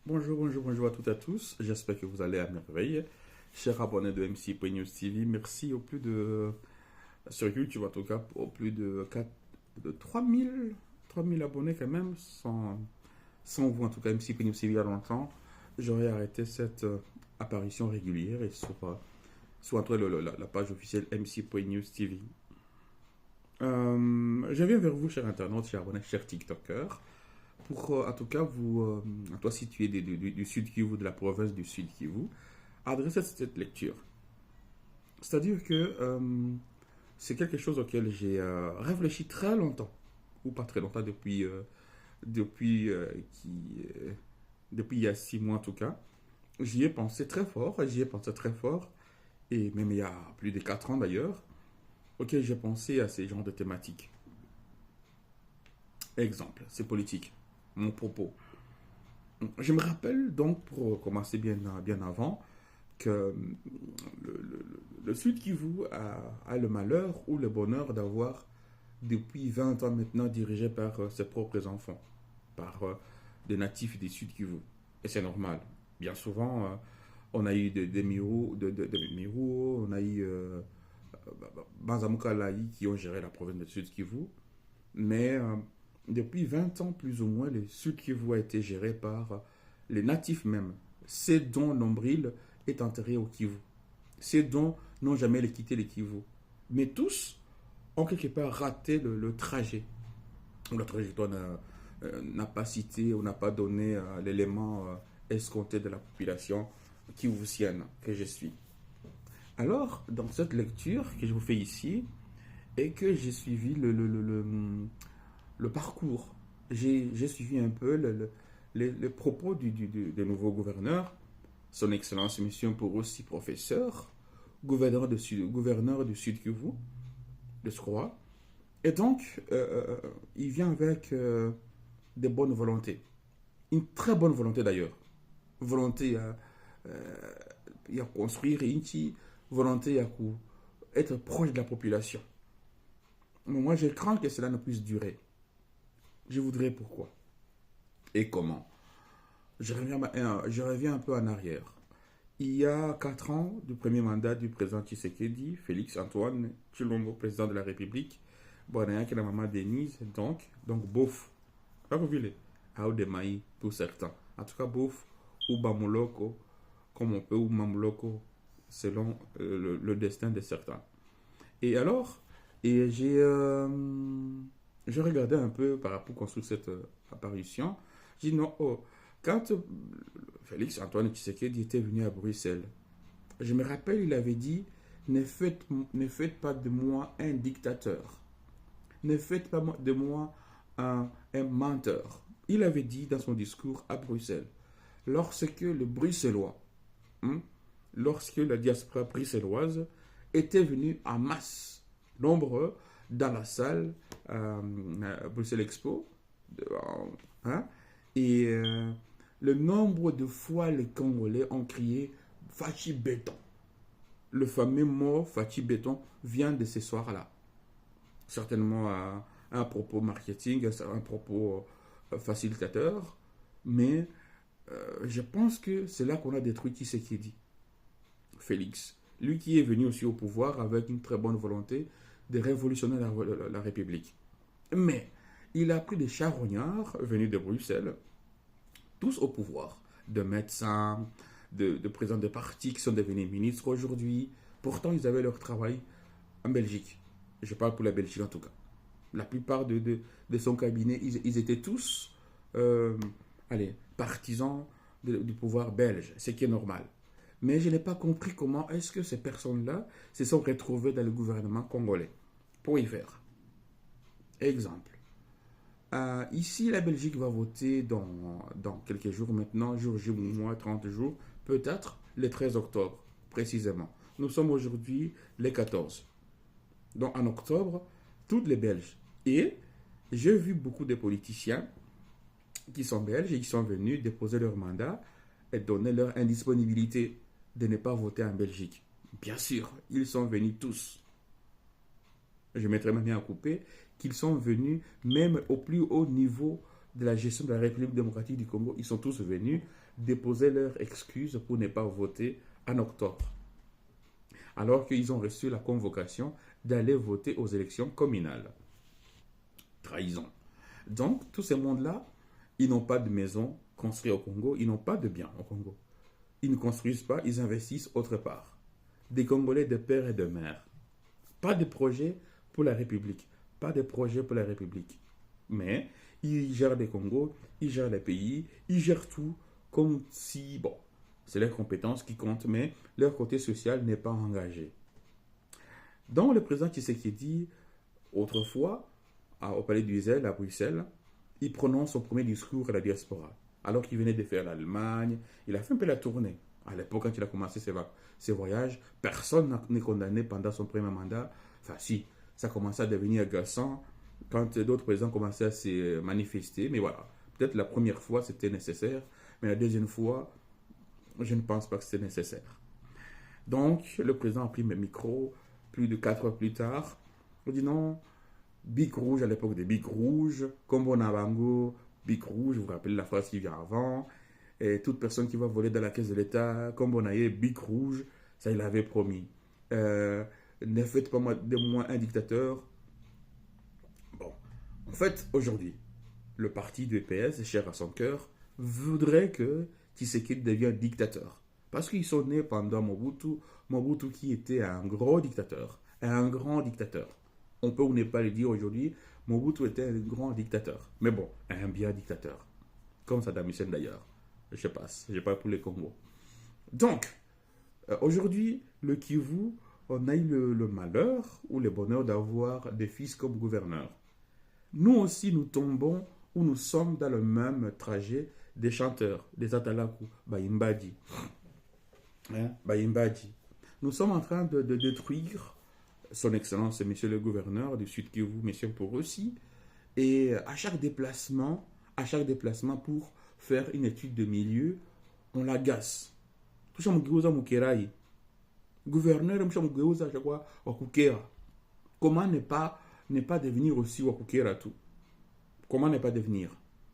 Bonjour à toutes et à tous. J'espère que vous allez à merveille. Chers abonnés de MC News TV, merci au plus de, sur YouTube en tout cas, au plus de, 4, de 3000 abonnés quand même. Sans vous en tout cas, MC News TV il y a longtemps, j'aurais arrêté cette apparition régulière et sur entre la page officielle MC News TV. Je viens vers vous, chers internautes, chers abonnés, chers TikTokers, pour en tout cas vous, toi situé du Sud Kivu, de la province du Sud Kivu, adresser cette lecture. C'est-à-dire que c'est quelque chose auquel j'ai réfléchi très longtemps, ou pas très longtemps, depuis, depuis il y a 6 mois en tout cas. J'y ai pensé très fort, et même il y a plus de 4 ans d'ailleurs, auquel j'ai pensé à ces genres de thématiques. Exemple, c'est politique, mon propos. Je me rappelle donc, pour commencer bien avant, que le Sud Kivu a le malheur ou le bonheur d'avoir, depuis 20 ans maintenant, dirigé par ses propres enfants, par des natifs du Sud Kivu. Et c'est normal. Bien souvent, on a eu des Miro, on a eu Banzamouka Laï qui ont géré la province du Sud Kivu. Mais depuis 20 ans, plus ou moins, le Sud Kivu a été géré par les natifs même. C'est dont nombril est enterré au Kivu. Ces dons n'ont jamais quitté le Kivu. Mais tous ont quelque part raté le trajet. La trajectoire n'a pas cité ou n'a pas donné l'élément escompté de la population kivusienne que je suis. Alors, dans cette lecture que je vous fais ici, et que j'ai suivi le parcours, j'ai suivi un peu les propos du nouveau gouverneur, son Excellence Monsieur Mporosi, professeur, gouverneur du Sud Kivu, de ce croix. Et donc, il vient avec des bonnes volontés. Une très bonne volonté d'ailleurs. Volonté à construire Inchi, volonté à être proche de la population. Mais moi, je crains que cela ne puisse durer. Je voudrais pourquoi et comment. Je reviens un peu en arrière. Il y a 4 ans du premier mandat du président Tshisekedi, Félix Antoine Tshilombo, président de la République, Bonaya qui est la maman Denise, donc Bof, pas vous voulez, Aoudemaï pour certains. En tout cas, Bof ou Bamuloko, comme on peut, ou Mamuloko, selon le destin de certains. Et alors, j'ai regardé un peu par rapport à cette apparition. J'ai dit non, oh, quand Félix Antoine Tshisekedi était venu à Bruxelles, je me rappelle, il avait dit ne faites pas de moi un dictateur. Ne faites pas de moi un menteur. Il avait dit dans son discours à Bruxelles, lorsque le Bruxellois, hein, lorsque la diaspora bruxelloise était venue en masse, nombreux, dans la salle Bruxelles Expo, hein, et le nombre de fois les Congolais ont crié Fachi Béton. Le fameux mot Fachi Béton vient de ce soir-là. Certainement un propos marketing, un propos facilitateur, mais je pense que c'est là qu'on a détruit qui c'est qui dit. Félix, lui qui est venu aussi au pouvoir avec une très bonne volonté de révolutionner la République. Mais il a pris des charognards venus de Bruxelles, tous au pouvoir, de médecins, de présidents de partis qui sont devenus ministres aujourd'hui. Pourtant, ils avaient leur travail en Belgique. Je parle pour la Belgique en tout cas. La plupart de son cabinet, ils étaient tous partisans du pouvoir belge, ce qui est normal. Mais je n'ai pas compris comment est-ce que ces personnes-là se sont retrouvées dans le gouvernement congolais. Pour y faire. Exemple. Ici, la Belgique va voter dans quelques jours maintenant, jour J, mois, 30 jours, peut-être le 13 octobre, précisément. Nous sommes aujourd'hui les 14. Donc en octobre, toutes les Belges. Et j'ai vu beaucoup de politiciens qui sont belges et qui sont venus déposer leur mandat et donner leur indisponibilité de ne pas voter en Belgique. Bien sûr, ils sont venus tous. Je mettrai même bien à couper qu'ils sont venus même au plus haut niveau de la gestion de la République démocratique du Congo, ils sont tous venus déposer leurs excuses pour ne pas voter en octobre. Alors qu'ils ont reçu la convocation d'aller voter aux élections communales. Trahison. Donc, tous ces mondes-là, ils n'ont pas de maison construite au Congo, ils n'ont pas de biens au Congo. Ils ne construisent pas, ils investissent autre part. Des Congolais de père et de mère. Pas de projet pour la République. Pas de projet pour la République. Mais ils gèrent des Congos, ils gèrent les pays, ils gèrent tout comme si, bon, c'est leurs compétences qui comptent, mais leur côté social n'est pas engagé. Donc le président Tshisekedi, autrefois, au palais du Zèle, à Bruxelles, il prononce son premier discours à la diaspora. Alors qu'il venait de faire l'Allemagne, il a fait un peu la tournée. À l'époque, quand il a commencé ses voyages, personne n'est condamné pendant son premier mandat. Enfin, si, ça commençait à devenir agaçant quand d'autres présidents commençaient à se manifester. Mais voilà, peut-être la première fois, c'était nécessaire. Mais la deuxième fois, je ne pense pas que c'était nécessaire. Donc, le président a pris le micro plus de 4 heures plus tard. Il dit non, Bic Rouge à l'époque des Bic Rouges, Kombo Nabango, Bic Rouge, vous vous rappelez la phrase qui vient avant. Et toute personne qui va voler dans la caisse de l'État, Kombo Naye, Bic Rouge, ça il avait promis. Ne faites pas de moi un dictateur. Bon, en fait, aujourd'hui, le parti du PS, cher à son cœur, voudrait que Tshisekedi devienne dictateur. Parce qu'ils sont nés pendant Mobutu, Mobutu qui était un gros dictateur, un grand dictateur. On peut ou ne pas le dire aujourd'hui, Mobutu était un grand dictateur. Mais bon, un bien dictateur. Comme Saddam Hussein d'ailleurs. Je passe, je parle pour les Congo. Donc, aujourd'hui, le Kivu, on a eu le malheur ou le bonheur d'avoir des fils comme gouverneurs. Nous aussi, nous tombons ou nous sommes dans le même trajet des chanteurs, des Atalaku, Bayimbadi. Bayimbadi. Nous sommes en train de détruire son Excellence, Monsieur le Gouverneur du Sud Kivu, Monsieur Porossi, et à chaque déplacement pour faire une étude de milieu, on l'agace. Tout mugeuza mukerai. Gouverneur, mugeuza chaque fois wakukera. Comment ne pas devenir aussi wakukera tout? Comment ne pas devenir?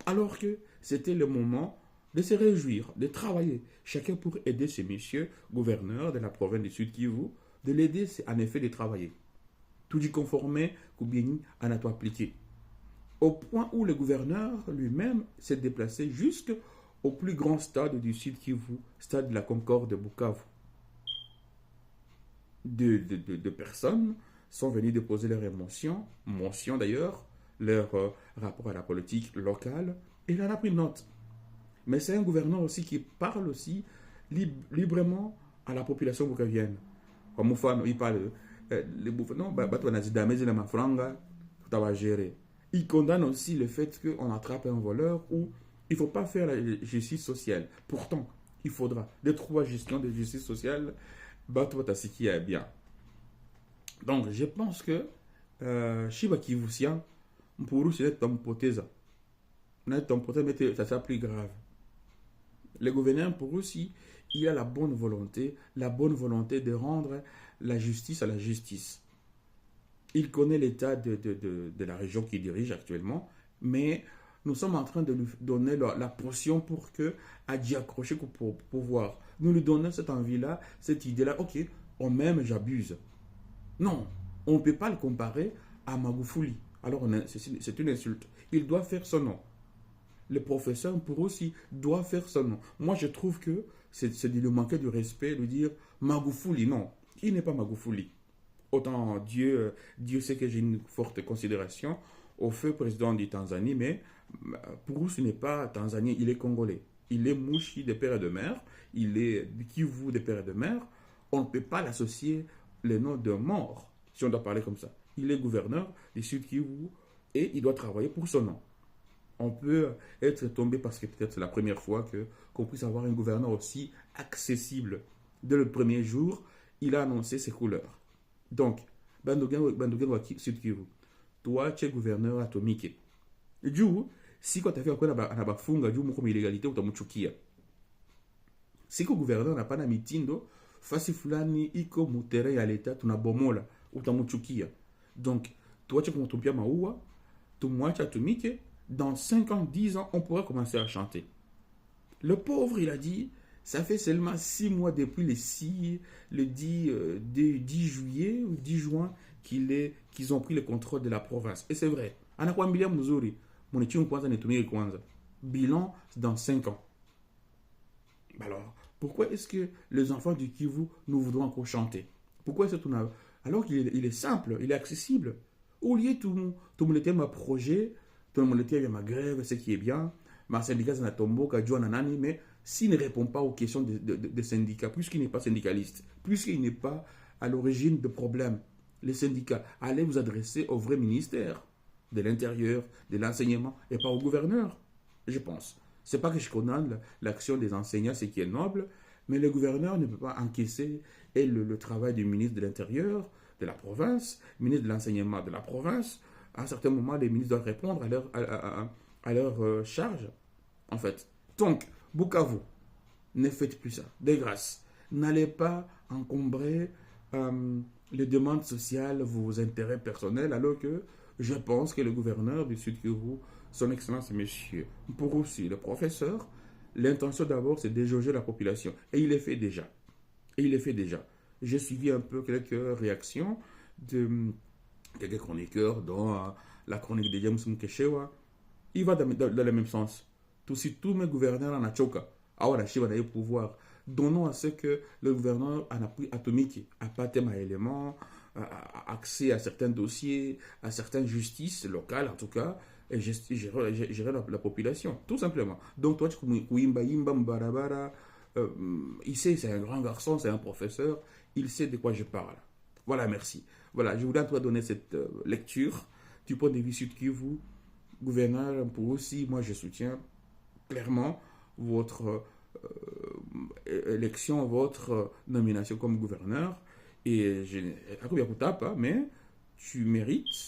Alors que c'était le moment de se réjouir, de travailler. Chacun pour aider ce monsieur gouverneur de la province du Sud Kivu, de l'aider en effet de travailler. Tout dit conformé qu'Oubien en a tout appliqué. Au point où le gouverneur lui-même s'est déplacé jusqu'au plus grand stade du Sud Kivu, stade de la Concorde de Bukavu. De personnes sont venues déposer leurs émotions, mention d'ailleurs, leur rapport à la politique locale, et il en a pris note. Mais c'est un gouverneur aussi qui parle aussi librement à la population bukavienne. Comme il parle, les bouffons, il condamne aussi le fait qu'on attrape un voleur ou il ne faut pas faire la justice sociale. Pourtant, il faudra des trois gestions de justice sociale. Batouatasiki est bien. Donc, je pense que Shiba Kivusian, pour nous, c'est une hypothèse. Mais ça sera plus grave. Le gouverneur, pour eux aussi, il a la bonne volonté de rendre la justice à la justice. Il connaît l'état de la région qu'il dirige actuellement, mais nous sommes en train de lui donner la portion pour que Adji accroché pour pouvoir. Nous lui donnons cette envie-là, cette idée-là, ok, on m'aime, j'abuse. Non, on ne peut pas le comparer à Magufuli. Alors c'est une insulte. Il doit faire son nom. Le professeur, pour aussi, doit faire son nom. Moi, je trouve que c'est de lui manquer du respect, de lui dire Magufuli. Non, il n'est pas Magufuli. Autant Dieu sait que j'ai une forte considération au feu président du Tanzanie, mais pour nous, ce n'est pas Tanzanien, il est Congolais. Il est Mouchi de père et de mère, il est Kivu de père et de mère. On ne peut pas l'associer le nom d'un mort, si on doit parler comme ça. Il est gouverneur du Sud Kivu et il doit travailler pour son nom. On peut être tombé parce que peut-être c'est la première fois qu'on puisse avoir un gouverneur aussi accessible. Dès le premier jour, il a annoncé ses couleurs. Donc, Bandogen Sud Kivu, toi, tu es gouverneur atomique. Du coup, si quand tu as fait quoi na bafunga, du comme illégalité, ou tamuchukia. Si le gouverneur n'a pas na mitindo, fasi fulani iko mutere ya l'État, tu na bomola, ou tamuchukia. Donc, toi, tu es comme ton maoua, tu moi, tu atomique, dans 5 ans, 10 ans, on pourra commencer à chanter. Le pauvre, il a dit, ça fait seulement 6 mois depuis le 10 juillet ou 10 juin qu'ils ont pris le contrôle de la province. Et c'est vrai. Anakwambilia mzuri, munichimu kwanza nitumie kwanza. Bilan dans 5 ans. Alors, pourquoi est-ce que les enfants du Kivu nous voudront encore chanter? Pourquoi est-ce que alors qu'il est simple, il est accessible. Au lieu tout le monde ma projet, tout le monde était ma grève, ce qui est bien, ma syndicat na tombo, nanani, mais s'il ne répond pas aux questions des syndicats, puisqu'il n'est pas syndicaliste, puisqu'il n'est pas à l'origine de problèmes, les syndicats, allez vous adresser au vrai ministère de l'Intérieur, de l'enseignement, et pas au gouverneur, je pense. C'est pas que je condamne l'action des enseignants, ce qui est noble, mais le gouverneur ne peut pas encaisser le travail du ministre de l'Intérieur, de la province, ministre de l'enseignement de la province. À un certain moment, les ministres doivent répondre à leur charge, en fait. Donc, Bukavu, ne faites plus ça. De grâce, n'allez pas encombrer les demandes sociales, vos intérêts personnels, alors que je pense que le gouverneur du Sud Kivu, son Excellence Monsieur Mpurusi, le professeur, l'intention d'abord, c'est de jauger la population. Et il le fait déjà. J'ai suivi un peu quelques réactions de quelques chroniqueurs dans la chronique de James Mkeshewa. Il va dans le même sens. Tous mes gouverneurs en Achoka, alors la pouvoir. Donnons à ce que le gouverneur en appui atomique a pas tellement d'éléments, accès à certains dossiers, à certaines justices locales en tout cas, et gérer la population, tout simplement. Donc toi, tu il sait, c'est un grand garçon, c'est un professeur, il sait de quoi je parle. Voilà, merci. Voilà, je voulais toi donner cette lecture du point de vue Sud Kivu, gouverneur, pour aussi, moi je soutiens clairement votre élection, votre nomination comme gouverneur. Et je mais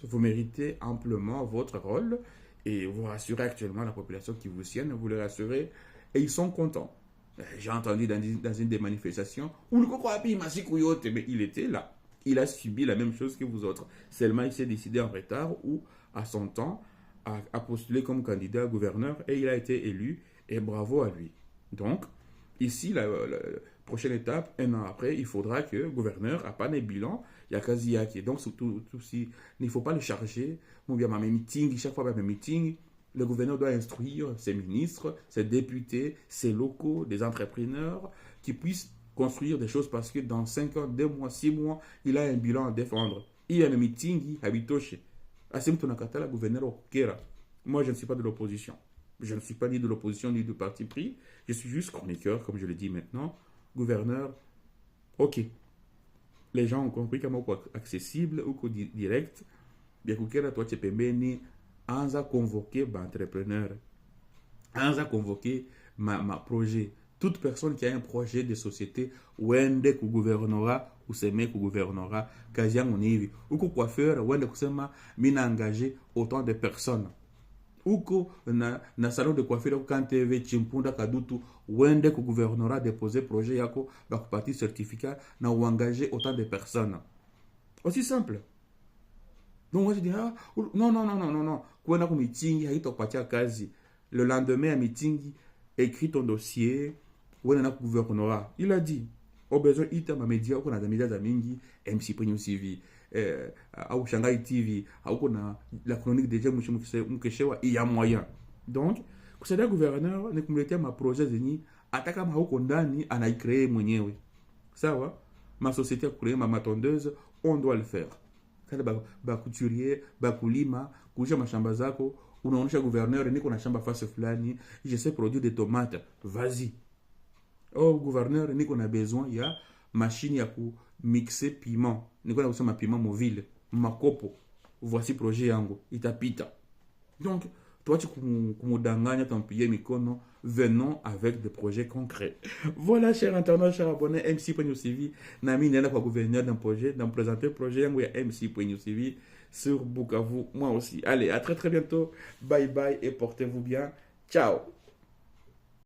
vous méritez amplement votre rôle et vous rassurez actuellement la population qui vous sienne, vous les rassurez et ils sont contents. J'ai entendu dans une des manifestations où le mais il était là. Il a subi la même chose que vous autres. Seulement, il s'est décidé en retard ou à son temps à postuler comme candidat à gouverneur et il a été élu et bravo à lui. Donc, ici, la prochaine étape, un an après, il faudra que le gouverneur a pas de bilan, il y a quasi qui. Donc, surtout, il ne faut pas le charger. Chaque fois, même meeting, le gouverneur doit instruire ses ministres, ses députés, ses locaux, des entrepreneurs qui puissent construire des choses parce que dans 5 ans, 2 mois, 6 mois, il a un bilan à défendre. Il y a un meeting, habitoche. Asim Tonakata, gouverneur Okera. Moi, je ne suis pas de l'opposition. Je ne suis pas ni de l'opposition ni du parti pris. Je suis juste chroniqueur, comme je le dis maintenant. Gouverneur, ok. Les gens ont compris comment accessible ou direct. Bien que toi, tu peux bénir. Anza convoquer entrepreneur. Anza convoquer ma projet. Toute personne qui a un projet de société, wende ku gouvernorat ou seme ku gouvernorat, kaziang onivi. Ou ku coiffeur, wende kusema mina engagé autant de personnes. Uko na salon de coiffure quand TV chimpunda kadutu wende ku gouvernorat déposer projet yako bakupati certificat na engager autant de personnes. Aussi simple. Donc moi je dis non. Kwenda ku meeting haitopatia kazi. Le lendemain à meeting écris ton dossier wenda na gouvernorat. Il a dit au besoin ita ma média ko na média za mingi MC Prenyo CV au Shanghai TV, au la chronique de James Mkeshewa, il y a moyen. Donc, kusaidia gouverneur ni kumletea maproje zenye hata kama hauko ndani anaicree mwenyewe. Sawa? Ma société a créé ma tondeuse, on doit le faire. Kada ba couturier, ba kulima, kuja mashamba zako, unaonyesha gouverneur niko na shamba fasi fulani, je sais produire des tomates, vas-y. Oh gouverneur niko na besoin ya machine ya ku mixer piment. Niko na kusema piment mobile, makopo. Voici projet yangu, itapita. Donc, toi tu kumudanganya tampiller mikono, venons avec des projets concrets. Voilà, chers internautes, chers abonnés, MC Prenyo CV, nami nenda kwa gouverneur d'un projet, d'un présenter projet yangu ya MC Prenyo CV sur Bukavu, moi aussi. Allez, à très très bientôt. Bye bye et portez-vous bien. Ciao.